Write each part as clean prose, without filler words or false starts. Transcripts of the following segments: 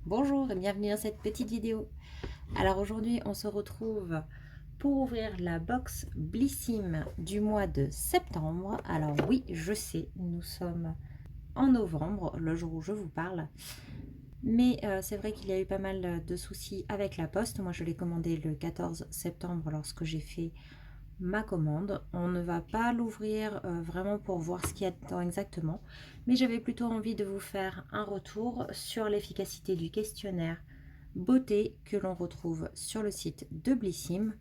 Bonjour et bienvenue dans cette petite vidéo. Alors aujourd'hui on se retrouve pour ouvrir la box Blissim du mois de septembre. Alors oui, je sais, nous sommes en novembre, le jour où je vous parle. Mais c'est vrai qu'il y a eu pas mal de soucis avec la poste. Moi je l'ai commandé le 14 septembre lorsque j'ai fait ma commande. On ne va pas l'ouvrir vraiment pour voir ce qu'il y a dedans exactement, mais j'avais plutôt envie de vous faire un retour sur l'efficacité du questionnaire beauté que l'on retrouve sur le site de Blissim.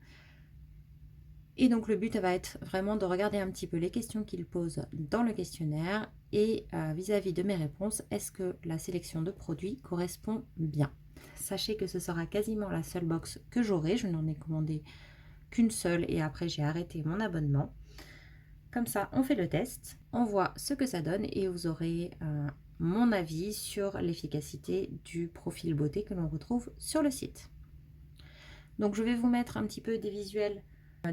Et donc le but va être vraiment de regarder un petit peu les questions qu'il pose dans le questionnaire et vis-à-vis de mes réponses, est-ce que la sélection de produits correspond bien. Sachez que ce sera quasiment la seule box que j'aurai, je n'en ai commandé qu'une seule et après j'ai arrêté mon abonnement. Comme ça, on fait le test, on voit ce que ça donne et vous aurez mon avis sur l'efficacité du profil beauté que l'on retrouve sur le site. Donc je vais vous mettre un petit peu des visuels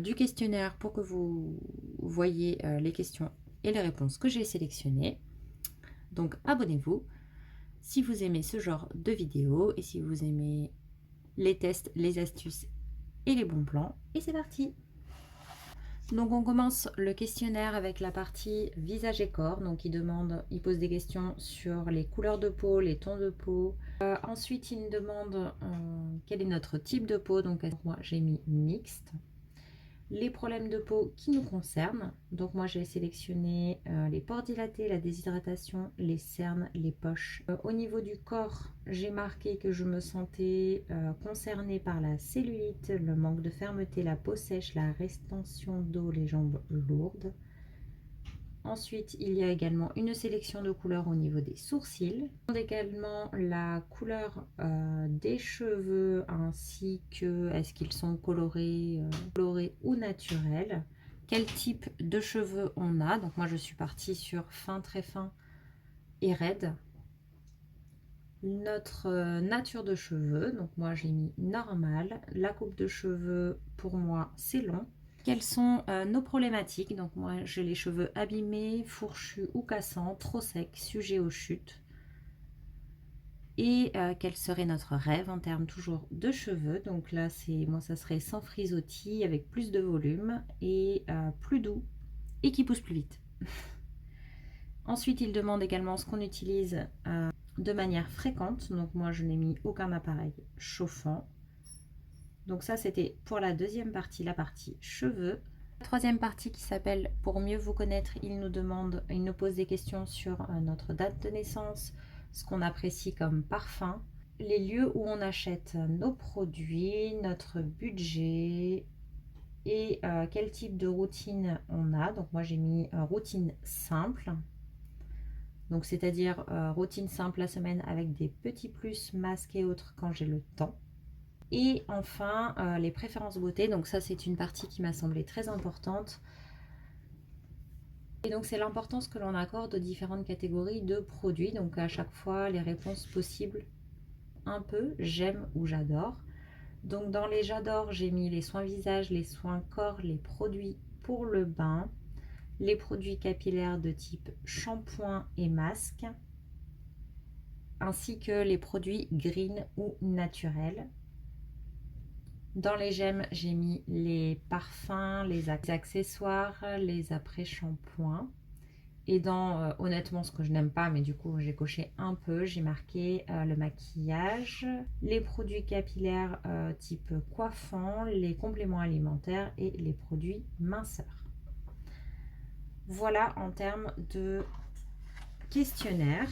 du questionnaire pour que vous voyez les questions et les réponses que j'ai sélectionnées. Donc abonnez-vous si vous aimez ce genre de vidéos et si vous aimez les tests, les astuces et les bons plans. Et c'est parti! Donc on commence le questionnaire avec la partie visage et corps. Donc il pose des questions sur les couleurs de peau, les tons de peau. Ensuite il me demande quel est notre type de peau. Donc moi j'ai mis mixte. Les problèmes de peau qui nous concernent. Donc moi j'ai sélectionné les pores dilatés, la déshydratation, les cernes, les poches. Au niveau du corps, j'ai marqué que je me sentais concernée par la cellulite, le manque de fermeté, la peau sèche, la rétention d'eau, les jambes lourdes. Ensuite, il y a également une sélection de couleurs au niveau des sourcils. Également la couleur des cheveux ainsi que est-ce qu'ils sont colorés ou naturels. Quel type de cheveux on a. Donc moi je suis partie sur fin, très fin et raide. Notre nature de cheveux. Donc moi j'ai mis normal. La coupe de cheveux pour moi c'est long. Quelles sont nos problématiques? Donc moi j'ai les cheveux abîmés, fourchus ou cassants, trop secs, sujets aux chutes. Et quel serait notre rêve en termes toujours de cheveux? Donc là c'est moi ça serait sans frisottis, avec plus de volume et plus doux et qui pousse plus vite. Ensuite il demande également ce qu'on utilise de manière fréquente. Donc moi je n'ai mis aucun appareil chauffant. Donc ça c'était pour la deuxième partie, la partie cheveux. La troisième partie qui s'appelle pour mieux vous connaître, il nous pose des questions sur notre date de naissance, ce qu'on apprécie comme parfum, les lieux où on achète nos produits, notre budget et quel type de routine on a. Donc moi j'ai mis routine simple. Donc c'est-à-dire routine simple la semaine avec des petits plus, masques et autres quand j'ai le temps. Et enfin, les préférences beauté. Donc ça, c'est une partie qui m'a semblé très importante. Et donc c'est l'importance que l'on accorde aux différentes catégories de produits. Donc à chaque fois, les réponses possibles, un peu, j'aime ou j'adore. Donc dans les j'adore, j'ai mis les soins visage, les soins corps, les produits pour le bain, les produits capillaires de type shampoing et masque, ainsi que les produits green ou naturels. Dans les j'aime, j'ai mis les parfums, les accessoires, les après-shampoings. Et dans honnêtement ce que je n'aime pas, mais du coup j'ai coché un peu, j'ai marqué le maquillage, les produits capillaires type coiffant, les compléments alimentaires et les produits minceurs. Voilà en termes de questionnaire.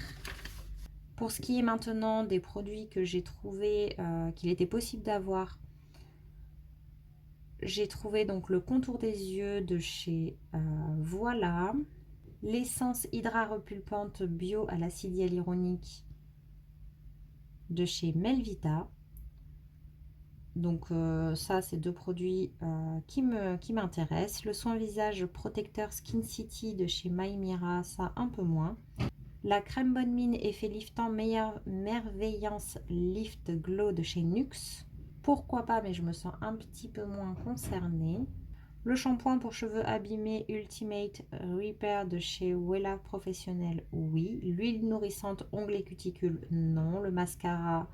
Pour ce qui est maintenant des produits que j'ai trouvé qu'il était possible d'avoir, j'ai trouvé donc le contour des yeux de chez Voilà, l'essence Hydra repulpante bio à l'acide hyaluronique de chez Melvita. Donc ça c'est deux produits qui m'intéressent. Le soin visage protecteur Skin City de chez Maïmira, ça un peu moins. La crème bonne mine effet liftant merveillance lift glow de chez Nuxe. Pourquoi pas, mais je me sens un petit peu moins concernée. Le shampoing pour cheveux abîmés Ultimate Repair de chez Wella Professionnel, oui. L'huile nourrissante ongles et cuticules, non. Le mascara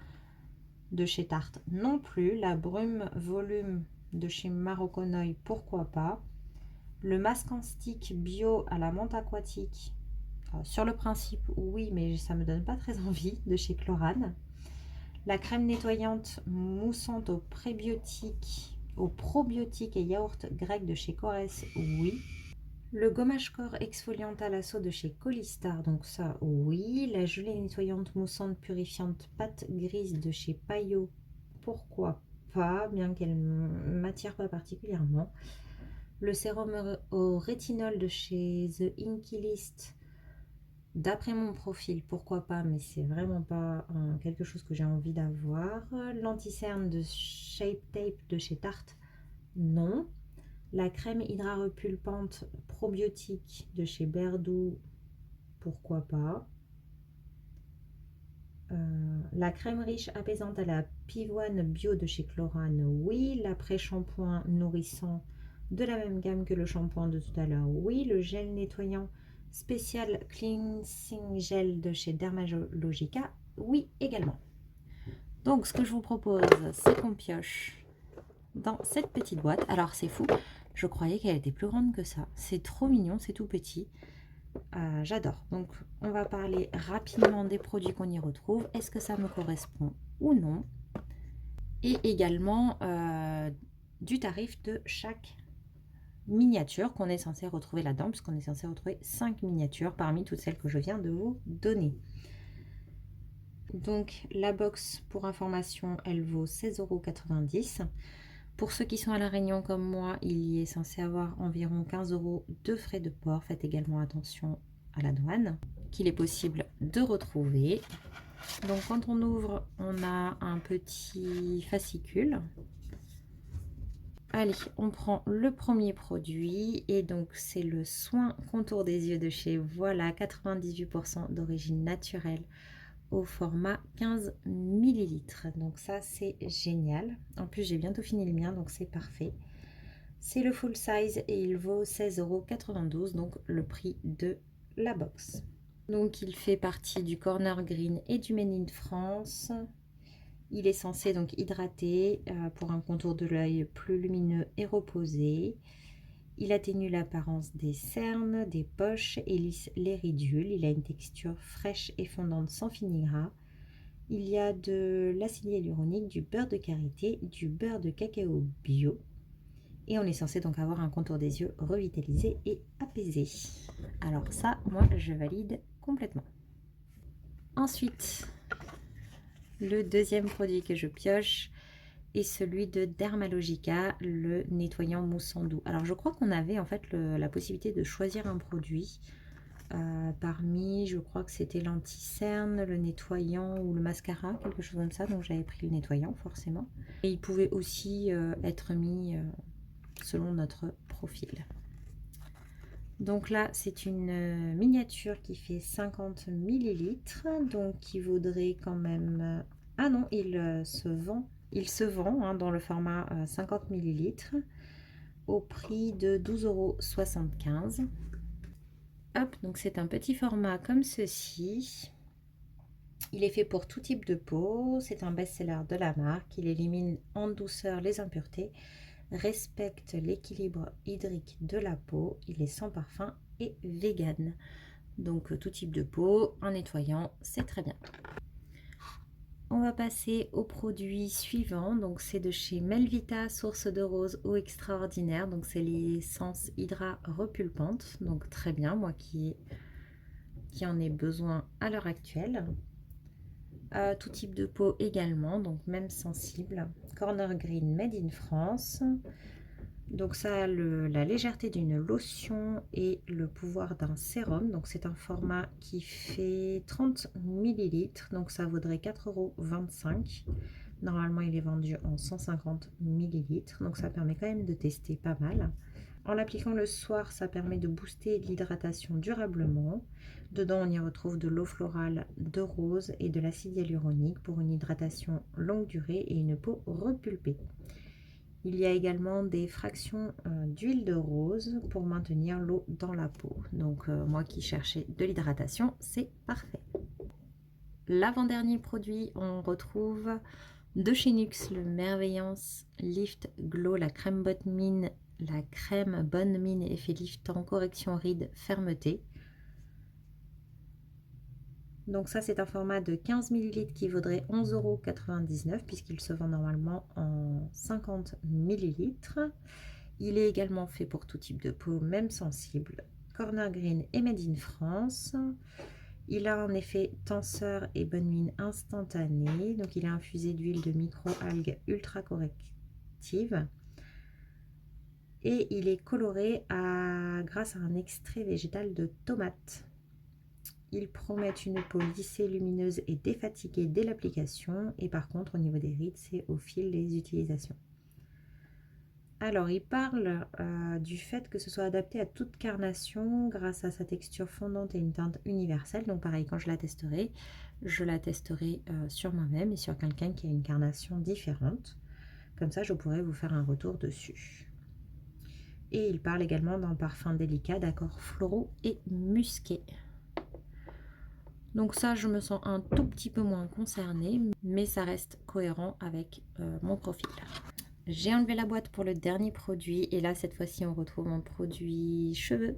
de chez Tarte non plus. La brume volume de chez Maroconoï, pourquoi pas. Le masque en stick bio à la menthe aquatique. Sur le principe, oui, mais ça me donne pas très envie, de chez Chlorane. La crème nettoyante moussante aux probiotiques et yaourt grec de chez Corès, oui. Le gommage corps exfoliant à l'assaut de chez Colistar, donc ça, oui. La gelée nettoyante moussante purifiante pâte grise de chez Payot, pourquoi pas, bien qu'elle ne m'attire pas particulièrement. Le sérum au rétinol de chez The Inky List, d'après mon profil, pourquoi pas, mais c'est vraiment pas quelque chose que j'ai envie d'avoir. L'anti-cerne de Shape Tape de chez Tarte, non. La crème hydra-repulpante probiotique de chez Berdou, pourquoi pas. La crème riche apaisante à la pivoine bio de chez Chlorane, oui. L'après-shampoing nourrissant de la même gamme que le shampoing de tout à l'heure, oui. Le gel nettoyant spécial cleansing gel de chez Dermalogica, oui également. Donc ce que je vous propose, c'est qu'on pioche dans cette petite boîte. Alors c'est fou, je croyais qu'elle était plus grande que ça. C'est trop mignon, c'est tout petit. J'adore. Donc on va parler rapidement des produits qu'on y retrouve. Est-ce que ça me correspond ou non? Et également du tarif de chaque miniature qu'on est censé retrouver là-dedans, puisqu'on est censé retrouver 5 miniatures parmi toutes celles que je viens de vous donner. Donc la box, pour information, elle vaut 16,90 €. Pour ceux qui sont à La Réunion comme moi, il y est censé avoir environ 15 € de frais de port. Faites également attention à la douane, qu'il est possible de retrouver. Donc quand on ouvre, on a un petit fascicule. Allez, on prend le premier produit et donc c'est le soin contour des yeux de chez Voilà, 98% d'origine naturelle au format 15 ml. Donc ça c'est génial. En plus j'ai bientôt fini le mien, donc c'est parfait. C'est le full size et il vaut 16,92 €, donc le prix de la box. Donc il fait partie du Corner Green et du Made in France. Il est censé donc hydrater pour un contour de l'œil plus lumineux et reposé. Il atténue l'apparence des cernes, des poches et lisse les ridules. Il a une texture fraîche et fondante sans fini-gras. Il y a de l'acide hyaluronique, du beurre de karité, du beurre de cacao bio. Et on est censé donc avoir un contour des yeux revitalisé et apaisé. Alors ça, moi, je valide complètement. Ensuite, le deuxième produit que je pioche est celui de Dermalogica, le nettoyant moussant doux. Alors je crois qu'on avait en fait la possibilité de choisir un produit parmi, je crois que c'était l'anti-cerne, le nettoyant ou le mascara, quelque chose comme ça. Donc j'avais pris le nettoyant forcément. Et il pouvait aussi être mis selon notre profil. Donc là, c'est une miniature qui fait 50 ml, donc qui vaudrait quand même... Ah non, il se vend hein, dans le format 50 ml au prix de 12,75 €. Hop, donc c'est un petit format comme ceci. Il est fait pour tout type de peau. C'est un best-seller de la marque. Il élimine en douceur les impuretés, respecte l'équilibre hydrique de la peau. Il est sans parfum et vegan. Donc tout type de peau, en nettoyant, c'est très bien. On va passer au produit suivant. Donc c'est de chez Melvita, source de rose eau extraordinaire. Donc c'est l'essence hydra repulpante. Donc très bien, moi qui en ai besoin à l'heure actuelle. Tout type de peau également, donc même sensible. Corner Green Made in France. Donc ça a la légèreté d'une lotion et le pouvoir d'un sérum. Donc c'est un format qui fait 30 ml, donc ça vaudrait 4,25 €. Normalement il est vendu en 150 ml, donc ça permet quand même de tester pas mal. En l'appliquant le soir, ça permet de booster l'hydratation durablement. Dedans, on y retrouve de l'eau florale de rose et de l'acide hyaluronique pour une hydratation longue durée et une peau repulpée. Il y a également des fractions d'huile de rose pour maintenir l'eau dans la peau. Donc moi qui cherchais de l'hydratation, c'est parfait. L'avant-dernier produit, on retrouve De chez NYX, le Merveillance Lift Glow, la crème bonne mine effet liftant, correction rides, fermeté. Donc ça, c'est un format de 15 ml qui vaudrait 11,99 € puisqu'il se vend normalement en 50 ml. Il est également fait pour tout type de peau, même sensible. Corner Green et Made in France. Il a un effet tenseur et bonne mine instantané. Donc il est infusé d'huile de micro-algues ultra corrective. Et il est coloré grâce à un extrait végétal de tomate. Ils promettent une peau lissée, lumineuse et défatiguée dès l'application. Et par contre, au niveau des rides, c'est au fil des utilisations. Alors, il parle du fait que ce soit adapté à toute carnation grâce à sa texture fondante et une teinte universelle. Donc pareil, quand je la testerai sur moi-même et sur quelqu'un qui a une carnation différente. Comme ça, je pourrai vous faire un retour dessus. Et il parle également d'un parfum délicat d'accords floraux et musqués. Donc ça, je me sens un tout petit peu moins concernée, mais ça reste cohérent avec mon profil. J'ai enlevé la boîte pour le dernier produit et là, cette fois-ci, on retrouve mon produit cheveux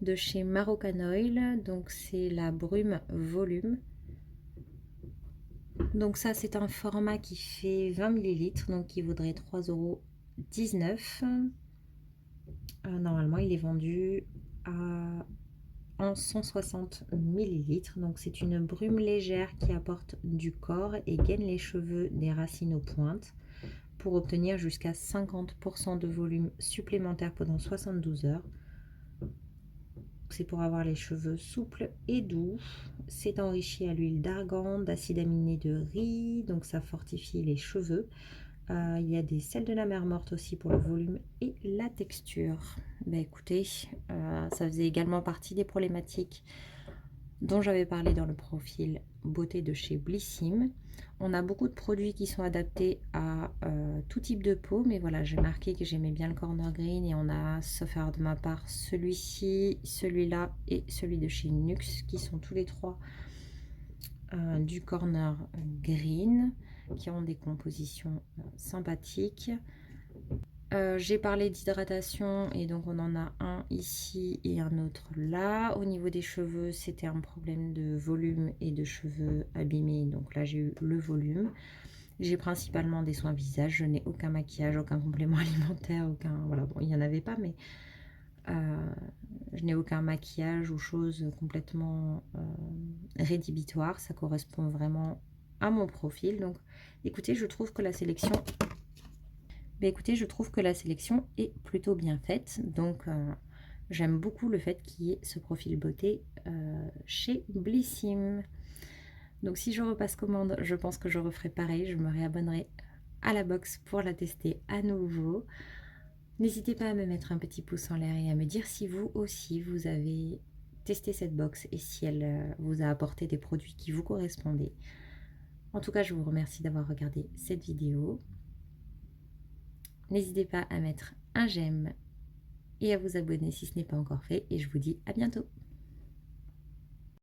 de chez Moroccan Oil. Donc c'est la brume volume. Donc ça, c'est un format qui fait 20 ml, donc qui vaudrait 3,19 €. Normalement, il est vendu en 160 ml. Donc c'est une brume légère qui apporte du corps et gaine les cheveux des racines aux pointes pour obtenir jusqu'à 50% de volume supplémentaire pendant 72 heures. C'est pour avoir les cheveux souples et doux. C'est enrichi à l'huile d'argan, d'acide aminé de riz, donc ça fortifie les cheveux. Il y a des sels de la mer morte aussi pour le volume et la texture. Ben écoutez, ça faisait également partie des problématiques dont j'avais parlé dans le profil beauté de chez Blissim. On a beaucoup de produits qui sont adaptés à tout type de peau, mais voilà, j'ai marqué que j'aimais bien le Corner Green et on a, sauf erreur de ma part, celui-ci, celui-là et celui de chez NYX qui sont tous les trois du Corner Green, qui ont des compositions sympathiques. J'ai parlé d'hydratation et donc on en a un ici et un autre là. Au niveau des cheveux, c'était un problème de volume et de cheveux abîmés. Donc là, j'ai eu le volume. J'ai principalement des soins visage. Je n'ai aucun maquillage, aucun complément alimentaire, aucun... Voilà, bon, il n'y en avait pas, mais je n'ai aucun maquillage ou chose complètement rédhibitoire. Ça correspond vraiment à mon profil. Donc, écoutez, je trouve que la sélection... je trouve que la sélection est plutôt bien faite. Donc, j'aime beaucoup le fait qu'il y ait ce profil beauté chez Blissim. Donc, si je repasse commande, je pense que je referai pareil. Je me réabonnerai à la box pour la tester à nouveau. N'hésitez pas à me mettre un petit pouce en l'air et à me dire si vous aussi, vous avez testé cette box et si elle vous a apporté des produits qui vous correspondaient. En tout cas, je vous remercie d'avoir regardé cette vidéo. N'hésitez pas à mettre un j'aime et à vous abonner si ce n'est pas encore fait. Et je vous dis à bientôt.